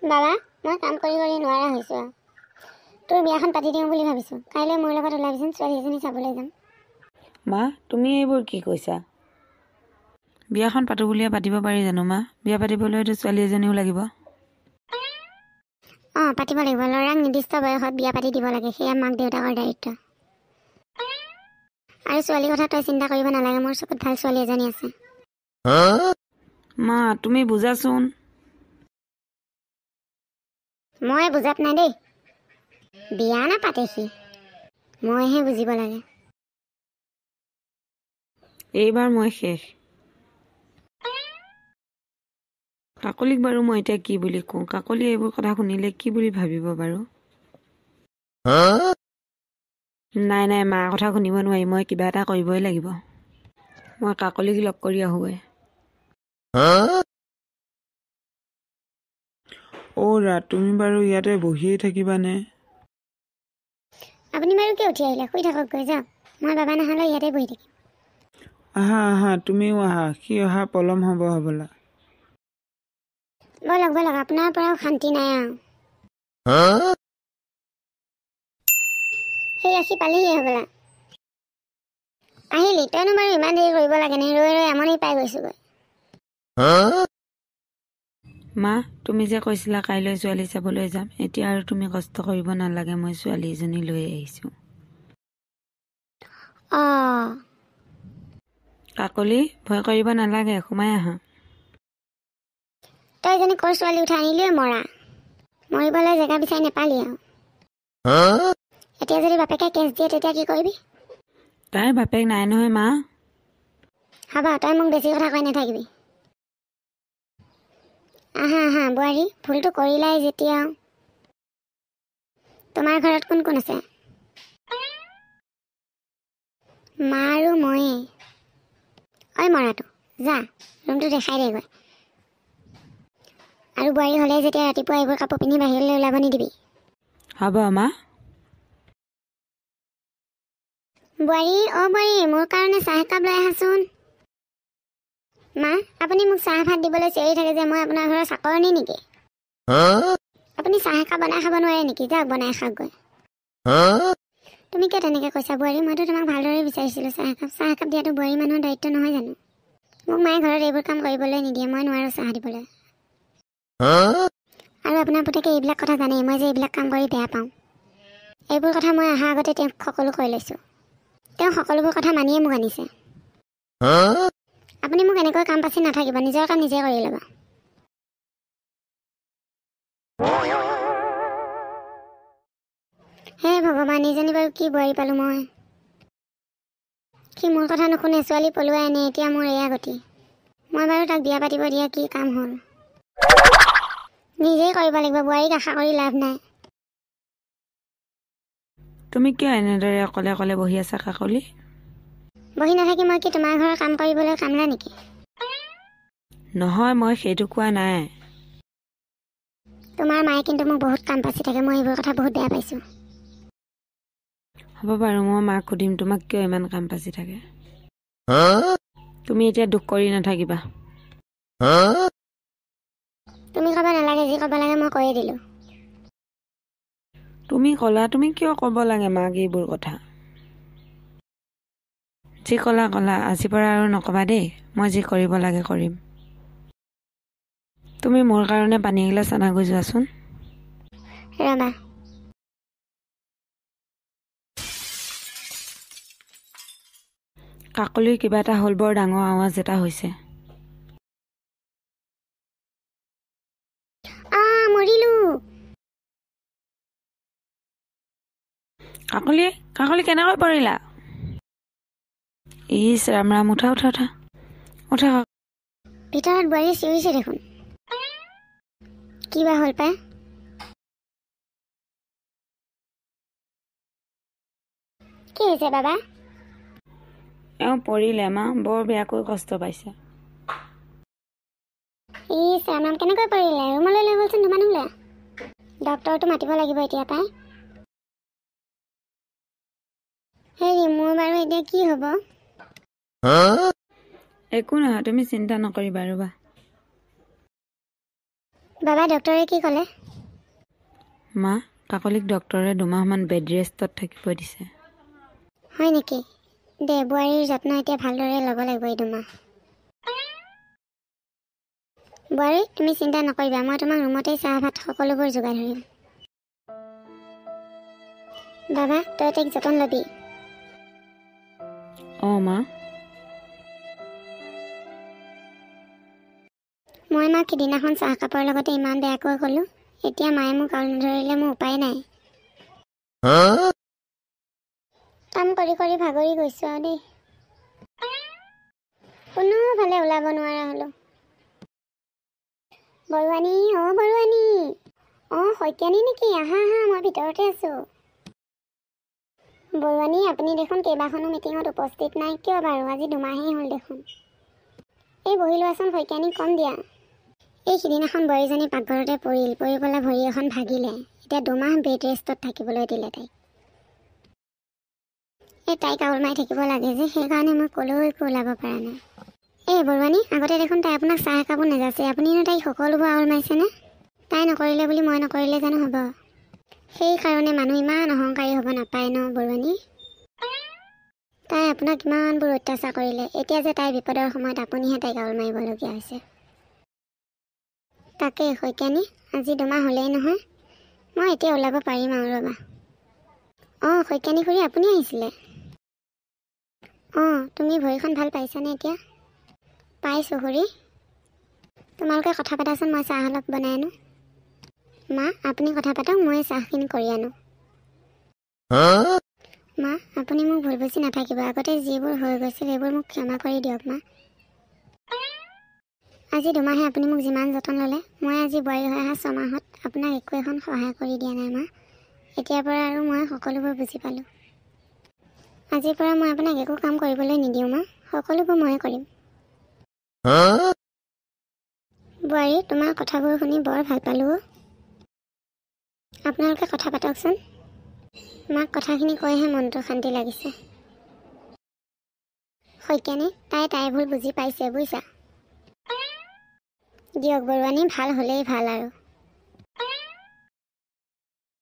বাবা মই কাম কৰি নোৱাৰা হৈছো। তোৰ বিয়াখন পাতি দিওঁ বুলি ভাবিছো। কাইলৈ মোৰ লগত ওলাবিচোন, ছোৱালী এজনী চাবলৈ যাম। মা তুমি এইবোৰ কি কৈছা? বিয়াখন পাতো বুলিয়ে পাতিব পাৰি জানো মা? বিয়া পাতিবলৈতো ছোৱালী এজনীও লাগিব। পাতিব লাগিব। ল'ৰাক নিৰ্দিষ্ট বয়সত বিয়া পাতি দিব লাগে, সেয়া মাক দেউতাকৰ দায়িত্ব। আৰু ছোৱালীৰ কথা তই চিন্তা কৰিব নালাগে, মোৰ চকুত ভাল ছোৱালী এজনী আছে। মা তুমি বুজাচোন। মই বুজাত নাই দেই। বিয়া নাপাতে সি, মইহে বুজিব লাগে। এইবাৰ মই শেষ। কাকলিক বাৰু মই এতিয়া কি বুলি কওঁ? কাকলি এইবোৰ কথা শুনিলে কি বুলি ভাবিব বাৰু? নাই নাই, মাৰ কথা শুনিব নোৱাৰি। মই কিবা এটা কৰিবই লাগিব। মই কাকলিক লগ কৰি আহোঁগৈ। তুমি বাৰু ইয়াতে বহিয়েই থাকিবানে? আপুনি বাৰু কিয় উঠি আহিলে? শুই থাককগৈ, যাওক। মই বাবা নহ'লে ইয়াতে বহি থাকিম। আহা তুমিও আহা। সি অহা পলম হ'ব হ'বলা। ব'লক আপোনাৰ পৰাও শান্তি নাই আৰু। সেই সি পালেহি হ'বলা। আহিলি? তইনো বাৰু ইমান দেৰি কৰিব লাগে নে? ৰৈ আমনি পাই গৈছোগৈ। মা তুমি যে কৈছিলা কাইলৈ ছোৱালী চাবলৈ যাম, এতিয়া আৰু তুমি কষ্ট কৰিব নালাগে। মই ছোৱালী এজনী লৈ আহিছোঁ। কাকলি ভয় কৰিব নালাগে, সোমাই আহা। তই এজনী ক'ৰ ছোৱালী উঠাই আনিলি মৰা? মৰিবলৈ জেগা বিচাৰি নেপালি আৰু। এতিয়া যদি বাপেকে কেছ দিয়ে তেতিয়া কি কৰিবি? তাইৰ বাপেক নাই নহয় মা। হ'ব, তই মোক বেছি কথা কৈ নাথাকিবি। আহা বোৱাৰী, ভুলটো কৰিলাই যেতিয়া। তোমাৰ ঘৰত কোন কোন আছে? মা আৰু ময়ে। ঐ মৰাটো, যা ৰুমটো দেখাই দেগৈ। আৰু বোৱাৰী হ'লে যেতিয়া ৰাতিপুৱা এইবোৰ কাপোৰ পিন্ধি বাহিৰলৈ ওলাব নিদিবি। হ'ব মা। বোৱাৰী, বোৱাৰী, মোৰ কাৰণে চাহ একাপ লৈ আহাচোন। মা, আপুনি মোক চাহ ভাত দিবলৈ চিঞৰি থাকে যে মই আপোনাৰ ঘৰৰ চাকৰণী নেকি? আপুনি চাহ একাপ বনাই খাব নোৱাৰে নেকি? যাওক বনাই খাওকগৈ। তুমি কিয় তেনেকৈ কৈছা বোৱাৰী? মইতো তোমাক ভালদৰে বিচাৰিছিলোঁ। চাহ একাপ দিয়াটো বোৱাৰী মানুহৰ দায়িত্ব নহয় জানো? মোক মায়ে ঘৰত এইবোৰ কাম কৰিবলৈ নিদিয়ে, মই নোৱাৰোঁ চাহ দিবলৈ। আৰু আপোনাৰ পুতেকে এইবিলাক কথা জানেই, মই যে এইবিলাক কাম কৰি বেয়া পাওঁ। এইবোৰ কথা মই অহাৰ আগতে তেওঁক সকলো কৈ লৈছোঁ। তেওঁ সকলোবোৰ কথা মানিয়ে মোক আনিছে। আপুনি মোক এনেকৈ কাম পাচি নাথাকিব, নিজৰ কাম নিজে কৰি ল'ব। হে ভগৱান, এইজনী বাৰু কি বোৱাৰী পালোঁ মই। সি মোৰ কথা নুশুনে, ছোৱালী পলুৱাই আনে, এতিয়া মোৰ এয়া গতি। মই বাৰু তাক বিয়া পাতিব দিয়া কি কাম হ'ল? নিজেই কৰিব লাগিব, বোৱাৰীক আশা কৰি লাভ নাই। তুমি কিয় এনেদৰে অকলে অকলে বহি আছা কাকলি? বহি নাথাকি মই কি তোমাৰ ঘৰৰ কাম কৰিবলৈ কামলা নেকি? নহয়, মই সেইটো কোৱা নাই। তোমাৰ মায়ে কিন্তু মোক বহুত কাম পাচি থাকে, মই এইবোৰ কথা বহুত বেয়া পাইছোঁ। হ'ব বাৰু, মই মাক সুধিম তোমাক কিয় ইমান কাম পাচি থাকে। তুমি এতিয়া দুখ কৰি নাথাকিবা। তুমি ক'ব নালাগে, যি ক'ব লাগে মই কৈয়ে দিলোঁ। তুমি ক'লা, তুমি কিয় ক'ব লাগে মাক এইবোৰ কথা? যি ক'লা, আজিৰ পৰা আৰু নক'বা দেই। মই যি কৰিব লাগে কৰিম। তুমি মোৰ কাৰণে পানী এগিলাচ আনাগৈ যোৱাচোন। ৰ'বা। কাকলিৰ কিবা এটা হ'ল, বৰ ডাঙৰ আৱাজ এটা হৈছে। মৰিলোঁ। কাকলি কেনেকৈ পৰিলা? ইছ ৰাম ৰাম, উঠা। ভিতৰত বোৱাৰী চিঞৰিছে দেখোন। কি বা হ'ল পাই? কি হৈছে বাবা? এওঁ পৰিলে মা, বৰ বেয়াকৈ কষ্ট পাইছে। ইছ ৰাম ৰাম, কেনেকৈ পৰিলে? ৰুমলৈ লৈ গ'লচোন ধুমাধুম। ডক্তৰটো মাতিব লাগিব এতিয়া পাই। হেৰি, মোৰ বাৰু এতিয়া কি হ'ব? একো নহয়, তুমি চিন্তা নকৰিবা, ৰ'বা। বাবা ডক্টৰে কি ক'লে? মা, কাকলিক ডক্টৰে 2 মাহমান বেড ৰেষ্টত থাকিব দিছে। হয় নেকি? দে, বোৱাৰীৰ যত্ন এতিয়া ভালদৰে ল'ব লাগিব এই 2 মাহ। বোৱাৰী, তুমি চিন্তা নকৰিবা, মই তোমাক ৰুমতেই চাহ ভাত সকলোবোৰ যোগাৰ ধৰিম। বাবা, তই তাইক যতন ল'বি। অঁ মা। মই মাক সিদিনাখন চাহকাপৰ লগতে ইমান বেয়াকৈ ক'লোঁ। এতিয়া মায়ে মোক আউল নধৰিলে মোৰ উপায় নাই। কাম কৰি কৰি ভাগৰি গৈছোঁ আৰু দেই। কোনোফালে ওলাব নোৱাৰা হ'লোঁ। বৰুৱানী, অ' বৰুৱানী। অঁ, শইকীয়ানী নেকি? আহা আহা, মই ভিতৰতে আছোঁ। বৰুৱানী, আপুনি দেখোন কেইবাখনো মিটিঙত উপস্থিত নাই কিয় বাৰু? আজি 2 মাহেই হ'ল দেখোন। এই বহি লোৱাচোন শইকীয়ানী, কম দিয়া। এই সিদিনাখন বোৱাৰীজনী পাকঘৰতে পৰি পেলাই ভৰি এখন ভাগিলে। এতিয়া 2 মাহ বেড ৰেষ্টত থাকিবলৈ দিলে তাইক। তাইক আউল মাৰি থাকিব লাগে যে, সেইকাৰণে মই ক'লেও একো ওলাব পৰা নাই। বৰুৱানী, আগতে দেখোন তাই আপোনাক চাহ একাপো নেযাচে, আপুনিনো তাইক সকলোবোৰ আউল মাৰিছেনে? তাই নকৰিলে বুলি মই নকৰিলে জানো হ'ব? সেইকাৰণে মানুহ ইমান অহংকাৰী হ'ব নাপায় ন বৰুৱানী। তাই আপোনাক কিমানবোৰ অত্যাচাৰ কৰিলে, এতিয়া যে তাইৰ বিপদৰ সময়ত আপুনিহে তাইক আউল মাৰিবলগীয়া হৈছে। তাকে শইকীয়ানী, আজি 2 মাহ হ'লেই নহয়, মই এতিয়া ওলাব পাৰিম আৰু ৰ'বা। অঁ, শইকীয়ানী খুৰী, আপুনি আহিছিলে? অঁ, তুমি ভৰিখন ভাল পাইছানে এতিয়া? পাইছোঁ খুৰী। তোমালোকে কথা পাতাচোন, মই চাহ অলপ বনাই আনো। মা, আপুনি কথা পাতক, মই চাহখিনি কৰি আনো। মা, আপুনি মোক ভুল বুজি নাথাকিব। আগতে যিবোৰ হৈ গৈছিল সেইবোৰ মোক ক্ষমা কৰি দিয়ক মা। আজি 2 মাহে আপুনি মোক যিমান যতন ল'লে, মই আজি বোৱাৰী হৈ অহা 6 মাহত আপোনাক একো এখন সহায় কৰি দিয়া নাই মা। এতিয়াৰ পৰা আৰু মই সকলোবোৰ বুজি পালোঁ। আজিৰ পৰা মই আপোনাক একো কাম কৰিবলৈ নিদিওঁ মা, সকলোবোৰ ময়ে কৰিম। বোৱাৰী, তোমাৰ কথাবোৰ শুনি বৰ ভাল পালোঁ। আপোনালোকে কথা পাতকচোন। মাক কথাখিনি কৈহে মনটো শান্তি লাগিছে। শইকীয়ানী, তাইৰ ভুল বুজি পাইছে বুজিছা। দিয়ক বৰুৱানী, ভাল হ'লেই ভাল আৰু।